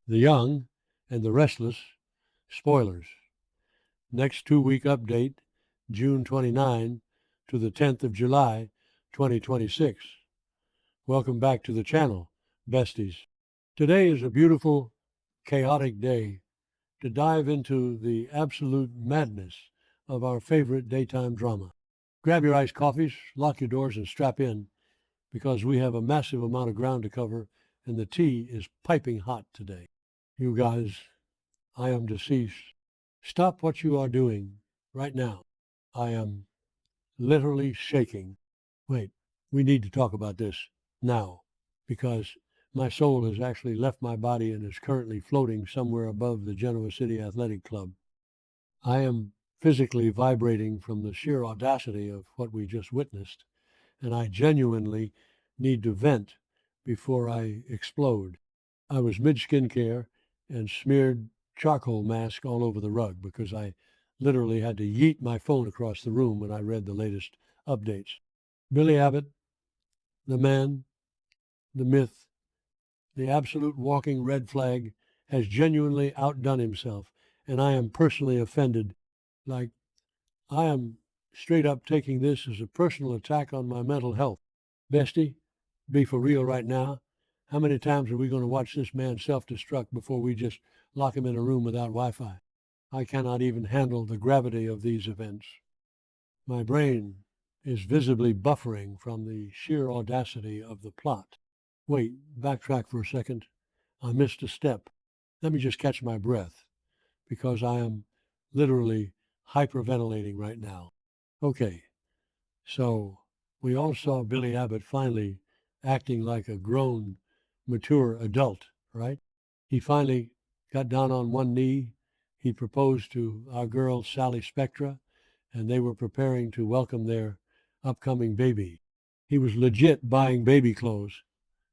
The Young and the Restless, spoilers. Next 2 week update, June 29 to the 10th of July, 2026. Welcome back to the channel, besties. Today is a beautiful, chaotic day to dive into the absolute madness of our favorite daytime drama. Grab your iced coffees, lock your doors, and strap in because we have a massive amount of ground to cover and the tea is piping hot today. You guys, I am deceased. Stop what you are doing right now. I am literally shaking. Wait, we need to talk about this now because my soul has actually left my body and is currently floating somewhere above the Genoa City Athletic Club. I am physically vibrating from the sheer audacity of what we just witnessed, and I genuinely need to vent before I explode. I was mid-skincare and smeared charcoal mask all over the rug because I literally had to yeet my phone across the room when I read the latest updates. Billy Abbott, the man, the myth, the absolute walking red flag, has genuinely outdone himself, and I am personally offended. Like, I am straight up taking this as a personal attack on my mental health. Bestie, be for real right now. How many times are we going to watch this man self-destruct before we just lock him in a room without Wi-Fi? I cannot even handle the gravity of these events. My brain is visibly buffering from the sheer audacity of the plot. Wait, backtrack for a second. I missed a step. Let me just catch my breath because I am literally hyperventilating right now. Okay, so we all saw Billy Abbott finally acting like a grown, mature adult, right? He finally got down on one knee. He proposed to our girl, Sally Spectra, and they were preparing to welcome their upcoming baby. He was legit buying baby clothes,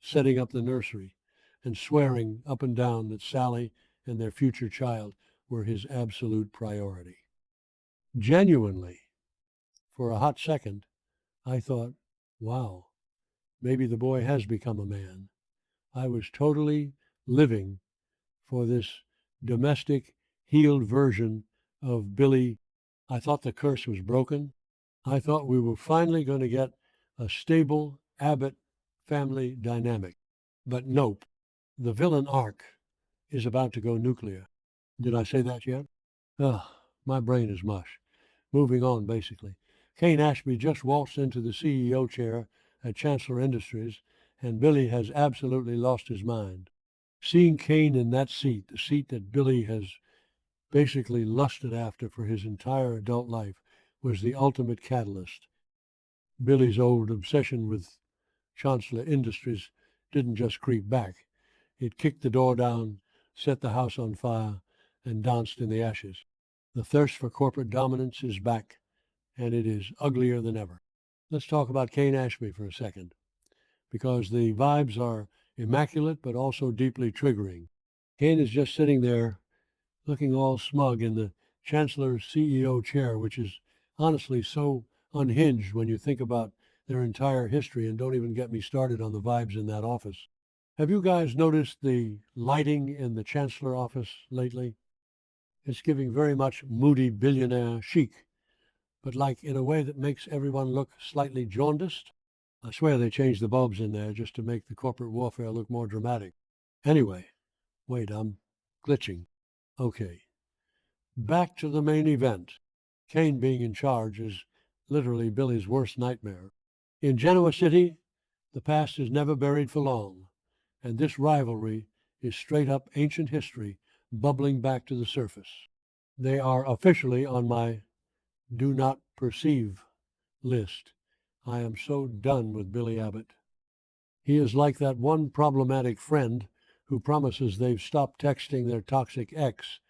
setting up the nursery, and swearing up and down that Sally and their future child were his absolute priority. Genuinely, for a hot second, I thought, wow, maybe the boy has become a man. I was totally living for this domestic, healed version of Billy. I thought the curse was broken. I thought we were finally going to get a stable Abbott family dynamic. But nope, the villain arc is about to go nuclear. Did I say that yet? Ugh, my brain is mush. Moving on, basically. Kane Ashby just waltzed into the CEO chair at Chancellor Industries, and Billy has absolutely lost his mind. Seeing Kane in that seat, the seat that Billy has basically lusted after for his entire adult life, was the ultimate catalyst. Billy's old obsession with Chancellor Industries didn't just creep back. It kicked the door down, set the house on fire, and danced in the ashes. The thirst for corporate dominance is back, and it is uglier than ever. Let's talk about Kane Ashby for a second, because the vibes are immaculate but also deeply triggering. Kane is just sitting there looking all smug in the Chancellor's CEO chair, which is honestly so unhinged when you think about their entire history, and don't even get me started on the vibes in that office. Have you guys noticed the lighting in the Chancellor office lately? It's giving very much moody billionaire chic, but like in a way that makes everyone look slightly jaundiced. I swear they changed the bulbs in there just to make the corporate warfare look more dramatic. Anyway, wait, I'm glitching. Okay, back to the main event. Kane being in charge is literally Billy's worst nightmare. In Genoa City, the past is never buried for long, and this rivalry is straight up ancient history bubbling back to the surface. They are officially on my do not perceive list. I am so done with Billy Abbott. He is like that one problematic friend who promises they've stopped texting their toxic ex,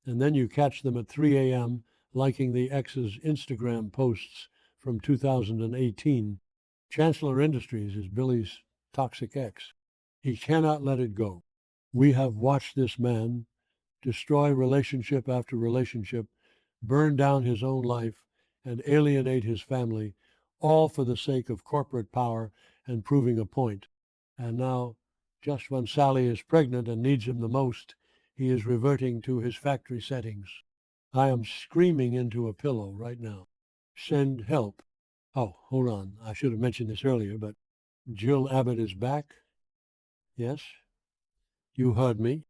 and then you catch them at 3 a.m. liking the ex's Instagram posts from 2018. Chancellor Industries is Billy's toxic ex. He cannot let it go. We have watched this man destroy relationship after relationship, burn down his own life, and alienate his family, all for the sake of corporate power and proving a point. And now Just when Sally is pregnant and needs him the most, he is reverting to his factory settings. I am screaming into a pillow right now. Send help. Oh, hold on. I should have mentioned this earlier, but Jill Abbott is back. Yes, you heard me.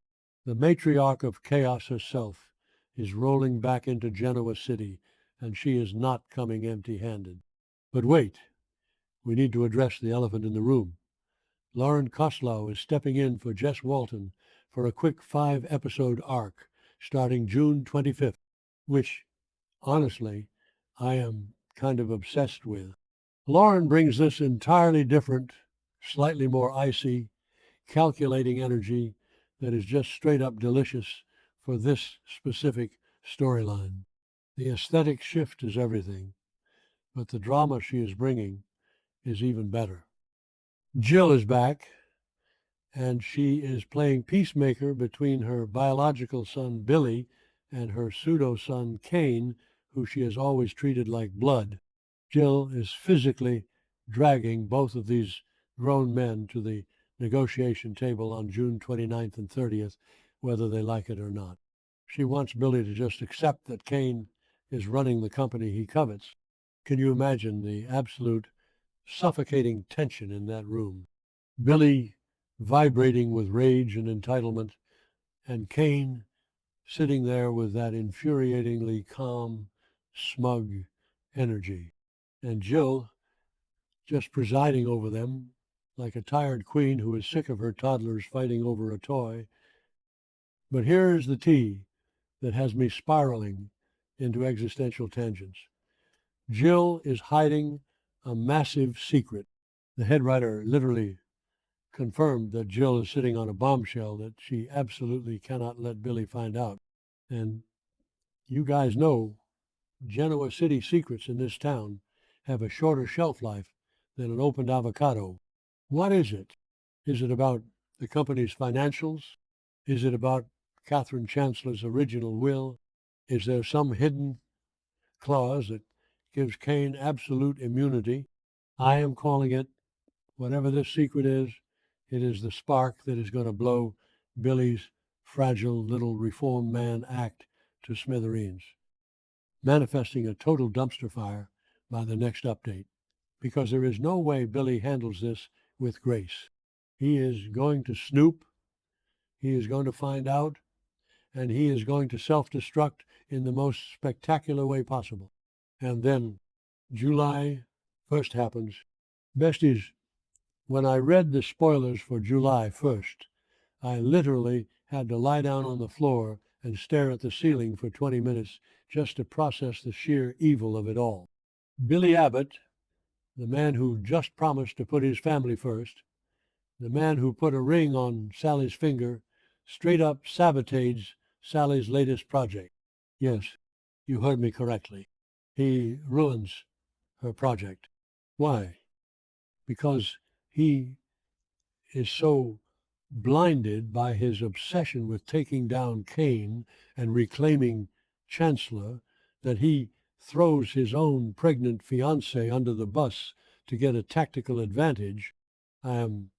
The matriarch of chaos herself is rolling back into Genoa City, and she is not coming empty-handed. But wait, we need to address the elephant in the room. Lauren Koslow is stepping in for Jess Walton for a quick 5-episode arc starting June 25th, which, honestly, I am kind of obsessed with. Lauren brings this entirely different, slightly more icy, calculating energy that is just straight up delicious for this specific storyline. The aesthetic shift is everything, but the drama she is bringing is even better. Jill is back, and she is playing peacemaker between her biological son Billy and her pseudo-son Kane, who she has always treated like blood. Jill is physically dragging both of these grown men to the negotiation table on June 29th and 30th, whether they like it or not. She wants Billy to just accept that Kane is running the company he covets. Can you imagine the absolute suffocating tension in that room? Billy vibrating with rage and entitlement, and Kane sitting there with that infuriatingly calm, smug energy, and Jill just presiding over them like a tired queen who is sick of her toddlers fighting over a toy. But here's the tea that has me spiraling into existential tangents. Jill is hiding a massive secret. The head writer literally confirmed that Jill is sitting on a bombshell that she absolutely cannot let Billy find out. And you guys know Genoa City secrets in this town have a shorter shelf life than an opened avocado. What is it? Is it about the company's financials? Is it about Catherine Chancellor's original will? Is there some hidden clause that gives Kane absolute immunity? I am calling it, whatever this secret is, it is the spark that is going to blow Billy's fragile little reform man act to smithereens, manifesting a total dumpster fire by the next update, because there is no way Billy handles this with grace. He is going to snoop, he is going to find out, and he is going to self-destruct in the most spectacular way possible. And then July 1st happens. Besties, when I read the spoilers for July 1st, I literally had to lie down on the floor and stare at the ceiling for 20 minutes just to process the sheer evil of it all. Billy Abbott, the man who just promised to put his family first, the man who put a ring on Sally's finger, straight up sabotaged Sally's latest project. Yes, you heard me correctly. He ruins her project. Why? Because he is so blinded by his obsession with taking down Kane and reclaiming Chancellor that he throws his own pregnant fiancée under the bus to get a tactical advantage. I am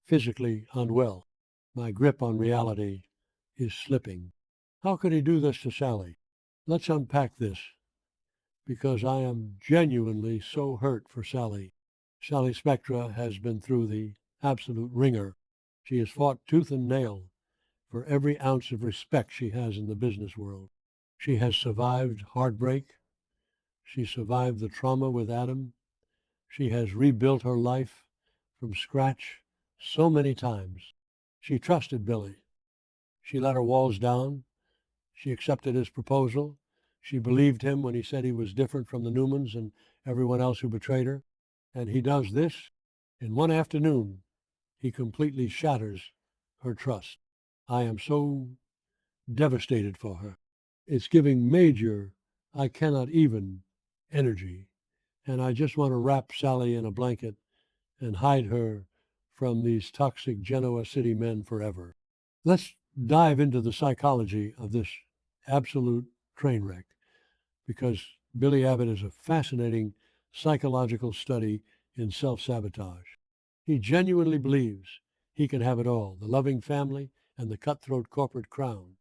physically unwell. My grip on reality is slipping. How could he do this to Sally? Let's unpack this, because I am genuinely so hurt for Sally. Sally Spectra has been through the absolute ringer. She has fought tooth and nail for every ounce of respect she has in the business world. She has survived heartbreak. She survived the trauma with Adam. She has rebuilt her life from scratch so many times. She trusted Billy. She let her walls down. She accepted his proposal. She believed him when he said he was different from the Newmans and everyone else who betrayed her. And he does this. In one afternoon, he completely shatters her trust. I am so devastated for her. It's giving major, I cannot even, energy. And I just want to wrap Sally in a blanket and hide her from these toxic Genoa City men forever. Let's dive into the psychology of this absolute train wreck, because Billy Abbott is a fascinating psychological study in self-sabotage. He genuinely believes He can have it all, the loving family and the cutthroat corporate crown.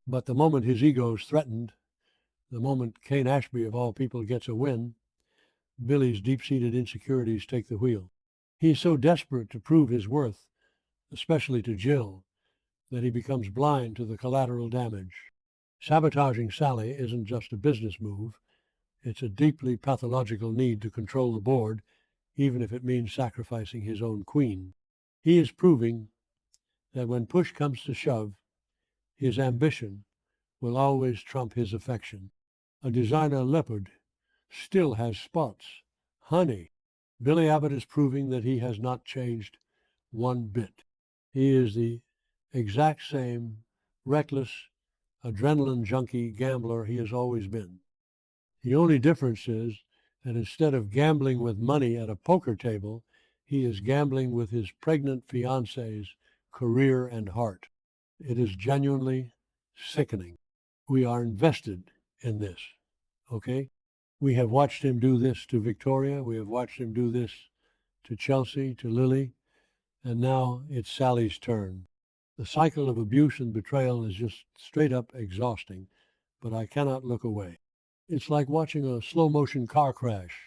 But the moment his ego is threatened, the moment Kane Ashby, of all people, gets a win, Billy's deep-seated insecurities take the wheel. He is so desperate to prove his worth, especially to Jill, that he becomes blind to the collateral damage. Sabotaging Sally isn't just a business move. It's a deeply pathological need to control the board, even if it means sacrificing his own queen. He is proving that when push comes to shove, his ambition will always trump his affection. A designer leopard still has spots. Honey, Billy Abbott is proving that he has not changed one bit. He is the exact same reckless, adrenaline junkie gambler he has always been. The only difference is that instead of gambling with money at a poker table, he is gambling with his pregnant fiance's career and heart. It is genuinely sickening. We are invested in this, okay? We have watched him do this to Victoria. We have watched him do this to Chelsea, to Lily, and now it's Sally's turn. The cycle of abuse and betrayal is just straight up exhausting, but I cannot look away. It's like watching a slow-motion car crash,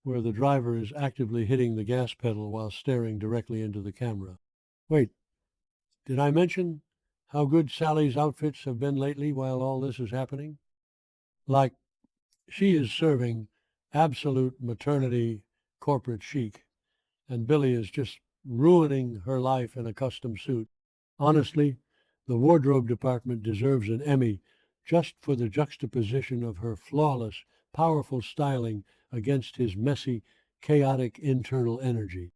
where the driver is actively hitting the gas pedal while staring directly into the camera. Wait, did I mention how good Sally's outfits have been lately while all this is happening? Like, she is serving absolute maternity corporate chic, and Billy is just ruining her life in a custom suit. Honestly, the wardrobe department deserves an Emmy just for the juxtaposition of her flawless, powerful styling against his messy, chaotic internal energy.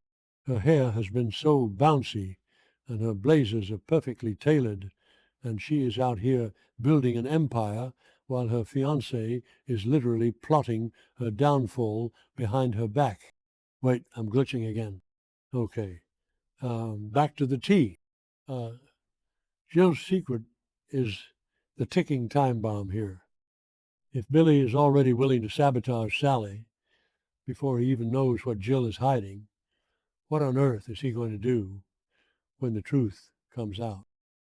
Her hair has been so bouncy, and her blazers are perfectly tailored, and she is out here building an empire while her fiancé is literally plotting her downfall behind her back. Wait, I'm glitching again. Okay. Back to the tea. Jill's secret is the ticking time bomb here. If Billy is already willing to sabotage Sally before he even knows what Jill is hiding, what on earth is he going to do when the truth comes out?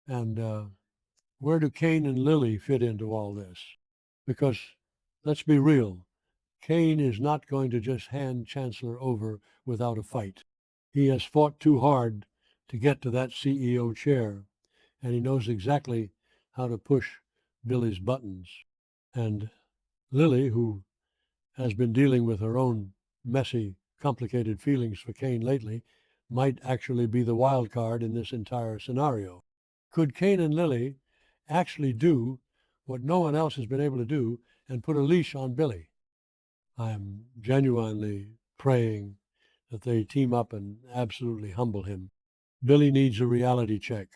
And where do Kane and Lily fit into all this? Because, let's be real, Kane is not going to just hand Chancellor over without a fight. He has fought too hard to get to that CEO chair, and he knows exactly how to push Billy's buttons. And Lily, who has been dealing with her own messy, complicated feelings for Kane lately, might actually be the wild card in this entire scenario. Could Kane and Lily actually do what no one else has been able to do and put a leash on Billy? I am genuinely praying that they team up and absolutely humble him. Billy needs a reality check,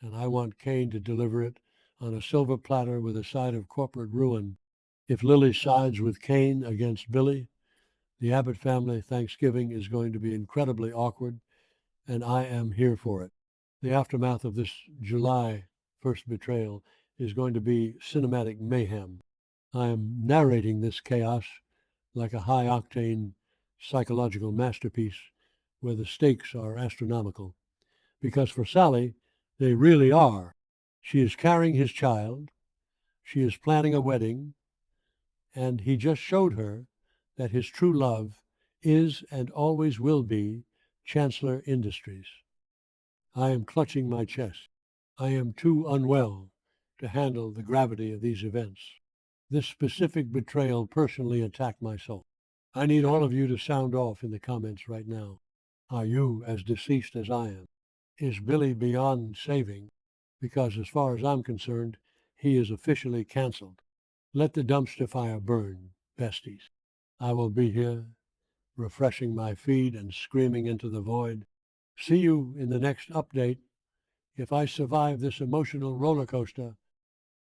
and I want Kane to deliver it on a silver platter with a side of corporate ruin. If Lily sides with Kane against Billy, the Abbott family Thanksgiving is going to be incredibly awkward, and I am here for it. The aftermath of this July 1st betrayal is going to be cinematic mayhem. I am narrating this chaos like a high-octane psychological masterpiece where the stakes are astronomical. Because for Sally, they really are. She is carrying his child, she is planning a wedding, and he just showed her that his true love is and always will be Chancellor Industries. I am clutching my chest. I am too unwell to handle the gravity of these events. This specific betrayal personally attacked my soul. I need all of you to sound off in the comments right now. Are you as deceased as I am? Is Billy beyond saving? Because as far as I'm concerned, he is officially canceled. Let the dumpster fire burn, besties. I will be here, refreshing my feed and screaming into the void. See you in the next update. If I survive this emotional roller coaster,